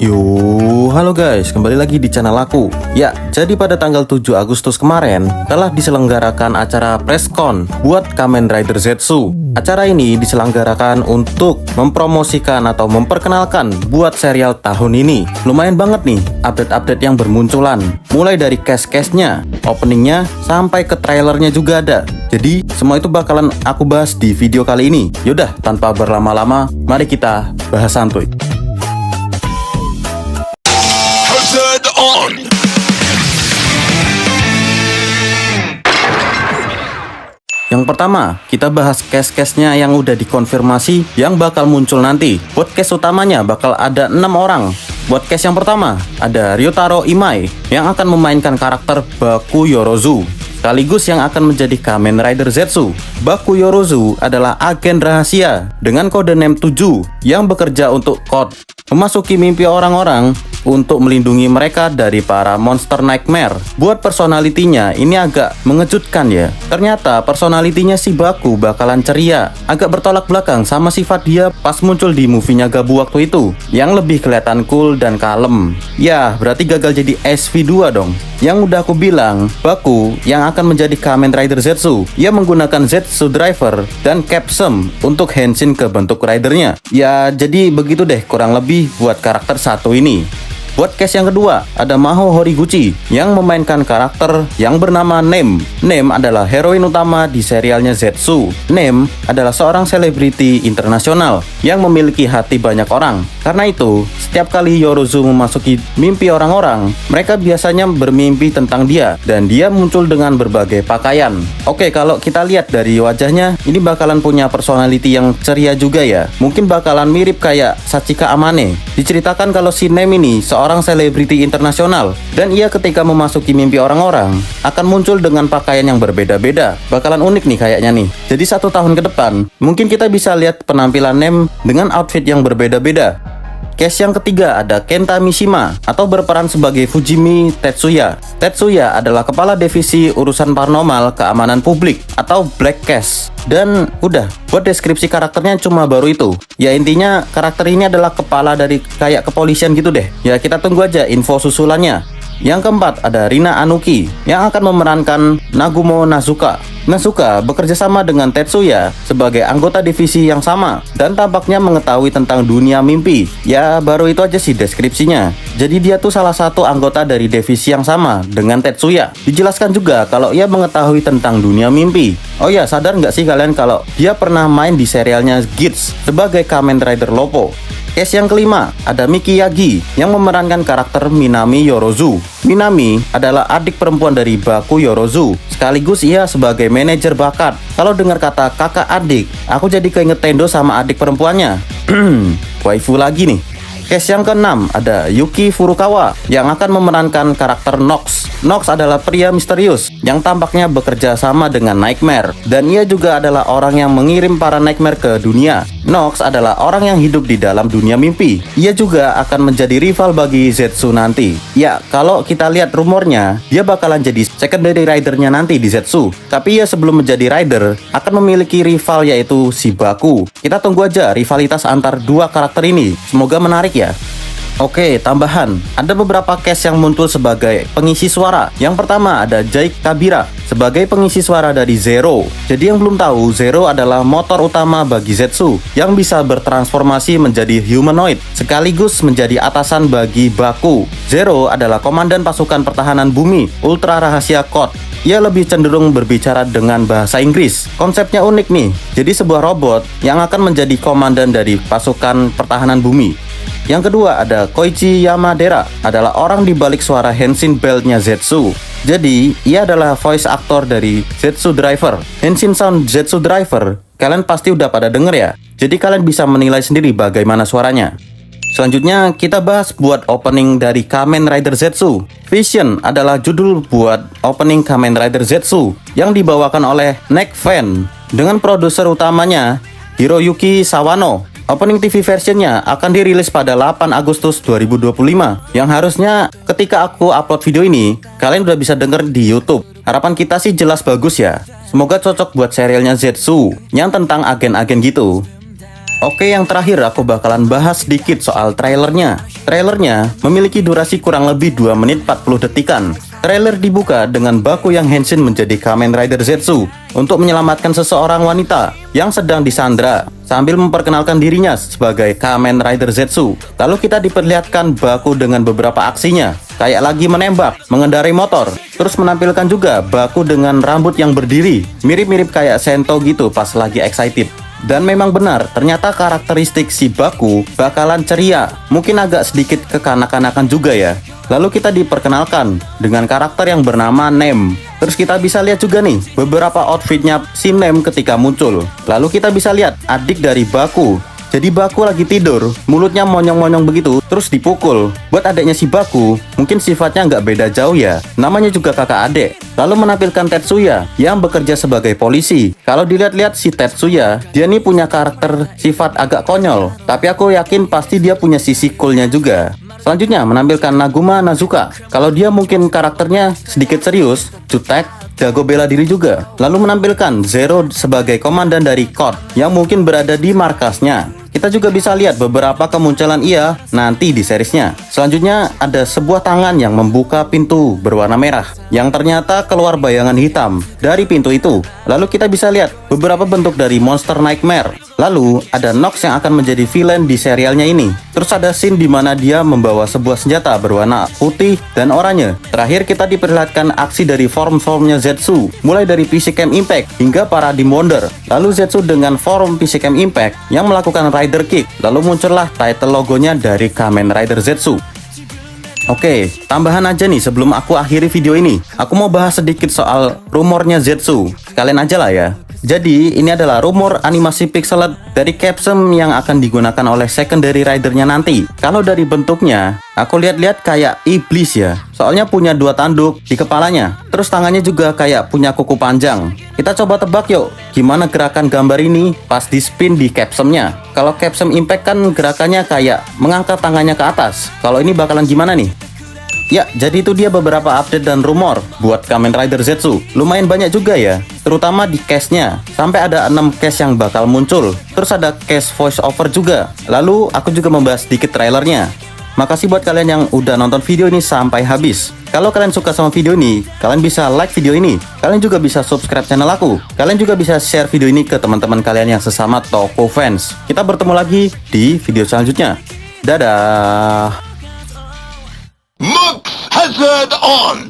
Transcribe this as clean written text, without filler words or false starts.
Yo, halo guys, kembali lagi di channel aku. Ya, jadi pada tanggal 7 Agustus kemarin telah diselenggarakan acara preskon buat Kamen Rider Zetsu. Acara ini diselenggarakan untuk mempromosikan atau memperkenalkan buat serial tahun ini. Lumayan banget nih update-update yang bermunculan, mulai dari cast-castnya, openingnya, sampai ke trailernya juga ada. Jadi semua itu bakalan aku bahas di video kali ini. Yaudah, tanpa berlama-lama, mari kita bahas santuy. Yang pertama, kita bahas cast-castnya yang udah dikonfirmasi yang bakal muncul nanti. Buat cast utamanya bakal ada 6 orang. Buat cast yang pertama, ada Ryotaro Imai yang akan memainkan karakter Baku Yorozu, sekaligus yang akan menjadi Kamen Rider Zetsu. Baku Yorozu adalah agen rahasia dengan kode NAME 7 yang bekerja untuk COD, memasuki mimpi orang-orang untuk melindungi mereka dari para monster nightmare. Buat personalitinya ini agak mengejutkan ya. Ternyata personalitinya si Baku bakalan ceria, agak bertolak belakang sama sifat dia pas muncul di movie-nya Gabu waktu itu, yang lebih kelihatan cool dan kalem. Ya, berarti gagal jadi SV2 dong. Yang udah aku bilang, Baku yang akan menjadi Kamen Rider Zetsu. Ia menggunakan Zetsu Driver dan Capsum untuk henshin ke bentuk ridernya. Ya, jadi begitu deh kurang lebih buat karakter satu ini. Buat cast yang kedua, ada Maho Horiguchi yang memainkan karakter yang bernama Nem. Nem adalah heroin utama di serialnya Zetsu. Nem adalah seorang selebriti internasional yang memiliki hati banyak orang. Karena itu, setiap kali Yorozu memasuki mimpi orang-orang, mereka biasanya bermimpi tentang dia, dan dia muncul dengan berbagai pakaian. Oke, kalau kita lihat dari wajahnya, ini bakalan punya personality yang ceria juga ya. Mungkin bakalan mirip kayak Sachika Amane. Diceritakan kalau si Nem ini seorang selebriti internasional, dan ia ketika memasuki mimpi orang-orang akan muncul dengan pakaian yang berbeda-beda. Bakalan unik nih kayaknya nih. Jadi 1 tahun ke depan mungkin kita bisa lihat penampilan Nem dengan outfit yang berbeda-beda. Cast yang ketiga ada Kenta Mishima atau berperan sebagai Fujimi Tetsuya. Tetsuya adalah kepala divisi urusan paranormal keamanan publik atau Black Cast. Dan udah, buat deskripsi karakternya cuma baru itu. Ya intinya karakter ini adalah kepala dari kayak kepolisian gitu deh. Ya kita tunggu aja info susulannya. Yang keempat ada Rina Anuki yang akan memerankan Nagumo Nazuka. Nazuka bekerja sama dengan Tetsuya sebagai anggota divisi yang sama dan tampaknya mengetahui tentang dunia mimpi. Ya baru itu aja sih deskripsinya. Jadi dia tuh salah satu anggota dari divisi yang sama dengan Tetsuya. Dijelaskan juga kalau ia mengetahui tentang dunia mimpi. Oh ya, sadar nggak sih kalian kalau dia pernah main di serialnya Gits sebagai Kamen Rider Lopo. Case yang kelima, ada Miki Yagi yang memerankan karakter Minami Yorozu. Minami adalah adik perempuan dari Baku Yorozu, sekaligus ia sebagai manajer bakat. Kalau dengar kata kakak adik, aku jadi keinget Tendo sama adik perempuannya. Waifu lagi nih. Case yang keenam, ada Yuki Furukawa yang akan memerankan karakter Nox. Nox adalah pria misterius yang tampaknya bekerja sama dengan Nightmare, dan ia juga adalah orang yang mengirim para Nightmare ke dunia. Nox adalah orang yang hidup di dalam dunia mimpi. Ia juga akan menjadi rival bagi Zetsu nanti. Ya, kalau kita lihat rumornya, dia bakalan jadi secondary ridernya nanti di Zetsu. Tapi ia sebelum menjadi rider, akan memiliki rival yaitu si Baku. Kita tunggu aja rivalitas antar dua karakter ini. Semoga menarik ya. Oke, tambahan, ada beberapa cast yang muncul sebagai pengisi suara. Yang pertama ada Jake Kabira sebagai pengisi suara dari Zero. Jadi yang belum tahu, Zero adalah motor utama bagi Zetsu yang bisa bertransformasi menjadi humanoid sekaligus menjadi atasan bagi Baku. Zero adalah komandan pasukan pertahanan bumi ultra rahasia COD. Ia lebih cenderung berbicara dengan bahasa Inggris. Konsepnya unik nih. Jadi sebuah robot yang akan menjadi komandan dari pasukan pertahanan bumi. Yang kedua ada Koichi Yamadera, adalah orang di balik suara Henshin Belt-nya Zetsu. Jadi, ia adalah voice actor dari Zetsu Driver. Henshin Sound Zetsu Driver, kalian pasti udah pada denger ya. Jadi kalian bisa menilai sendiri bagaimana suaranya. Selanjutnya kita bahas buat opening dari Kamen Rider Zetsu. Vision adalah judul buat opening Kamen Rider Zetsu yang dibawakan oleh Neck Fan dengan produser utamanya Hiroyuki Sawano. Opening TV versionnya akan dirilis pada 8 Agustus 2025. Yang harusnya ketika aku upload video ini, kalian udah bisa denger di YouTube. Harapan kita sih jelas bagus ya. Semoga cocok buat serialnya Zetsu yang tentang agen-agen gitu. Oke, yang terakhir aku bakalan bahas sedikit soal trailernya. Trailernya memiliki durasi kurang lebih 2 menit 40 detikan. Trailer dibuka dengan Baku yang Henshin menjadi Kamen Rider Zetsu untuk menyelamatkan seseorang wanita yang sedang disandra sambil memperkenalkan dirinya sebagai Kamen Rider Zetsu. Lalu kita diperlihatkan Baku dengan beberapa aksinya, kayak lagi menembak, mengendarai motor. Terus menampilkan juga Baku dengan rambut yang berdiri, mirip-mirip kayak Sento gitu pas lagi excited. Dan memang benar, ternyata karakteristik si Baku bakalan ceria, mungkin agak sedikit kekanak-kanakan juga ya. Lalu kita diperkenalkan dengan karakter yang bernama Nem. Terus kita bisa lihat juga nih beberapa outfitnya si Nem ketika muncul. Lalu kita bisa lihat adik dari Baku. Jadi Baku lagi tidur, mulutnya monyong-monyong begitu, terus dipukul. Buat adiknya si Baku, mungkin sifatnya nggak beda jauh ya. Namanya juga kakak adik. Lalu menampilkan Tetsuya yang bekerja sebagai polisi. Kalau dilihat-lihat si Tetsuya, dia nih punya karakter sifat agak konyol. Tapi aku yakin pasti dia punya sisi coolnya juga. Selanjutnya menampilkan Naguma Nazuka. Kalau dia mungkin karakternya sedikit serius, jutek, jago bela diri juga. Lalu menampilkan Zero sebagai komandan dari COD yang mungkin berada di markasnya. Kita juga bisa lihat beberapa kemunculan ia nanti di seriesnya. Selanjutnya ada sebuah tangan yang membuka pintu berwarna merah yang ternyata keluar bayangan hitam dari pintu itu. Lalu kita bisa lihat beberapa bentuk dari Monster Nightmare. Lalu ada Nox yang akan menjadi villain di serialnya ini. Terus ada scene di mana dia membawa sebuah senjata berwarna putih dan oranye. Terakhir kita diperlihatkan aksi dari form-formnya Zetsu, mulai dari Physicam Impact hingga Paradigm Wonder. Lalu Zetsu dengan form Physicam Impact yang melakukan Rider Kick. Lalu muncullah title logonya dari Kamen Rider Zetsu. Oke, tambahan aja nih sebelum aku akhiri video ini. Aku mau bahas sedikit soal rumornya Zetsu. Sekalian aja lah ya. Jadi, ini adalah rumor animasi pixelet dari Capsum yang akan digunakan oleh secondary ridernya nanti. Kalau dari bentuknya, aku lihat-lihat kayak iblis ya. Soalnya punya 2 tanduk di kepalanya. Terus tangannya juga kayak punya kuku panjang. Kita coba tebak yuk, gimana gerakan gambar ini pas di spin di Capsumnya. Kalau Capsum Impact kan gerakannya kayak mengangkat tangannya ke atas. Kalau ini bakalan gimana nih? Ya, jadi itu dia beberapa update dan rumor buat Kamen Rider Zetsu. Lumayan banyak juga ya, terutama di cast-nya. Sampai ada 6 cast yang bakal muncul. Terus ada cast voice over juga. Lalu aku juga membahas sedikit trailernya. Makasih buat kalian yang udah nonton video ini sampai habis. Kalau kalian suka sama video ini, kalian bisa like video ini. Kalian juga bisa subscribe channel aku. Kalian juga bisa share video ini ke teman-teman kalian yang sesama Toko fans. Kita bertemu lagi di video selanjutnya. Dadah. Mux Hazard on!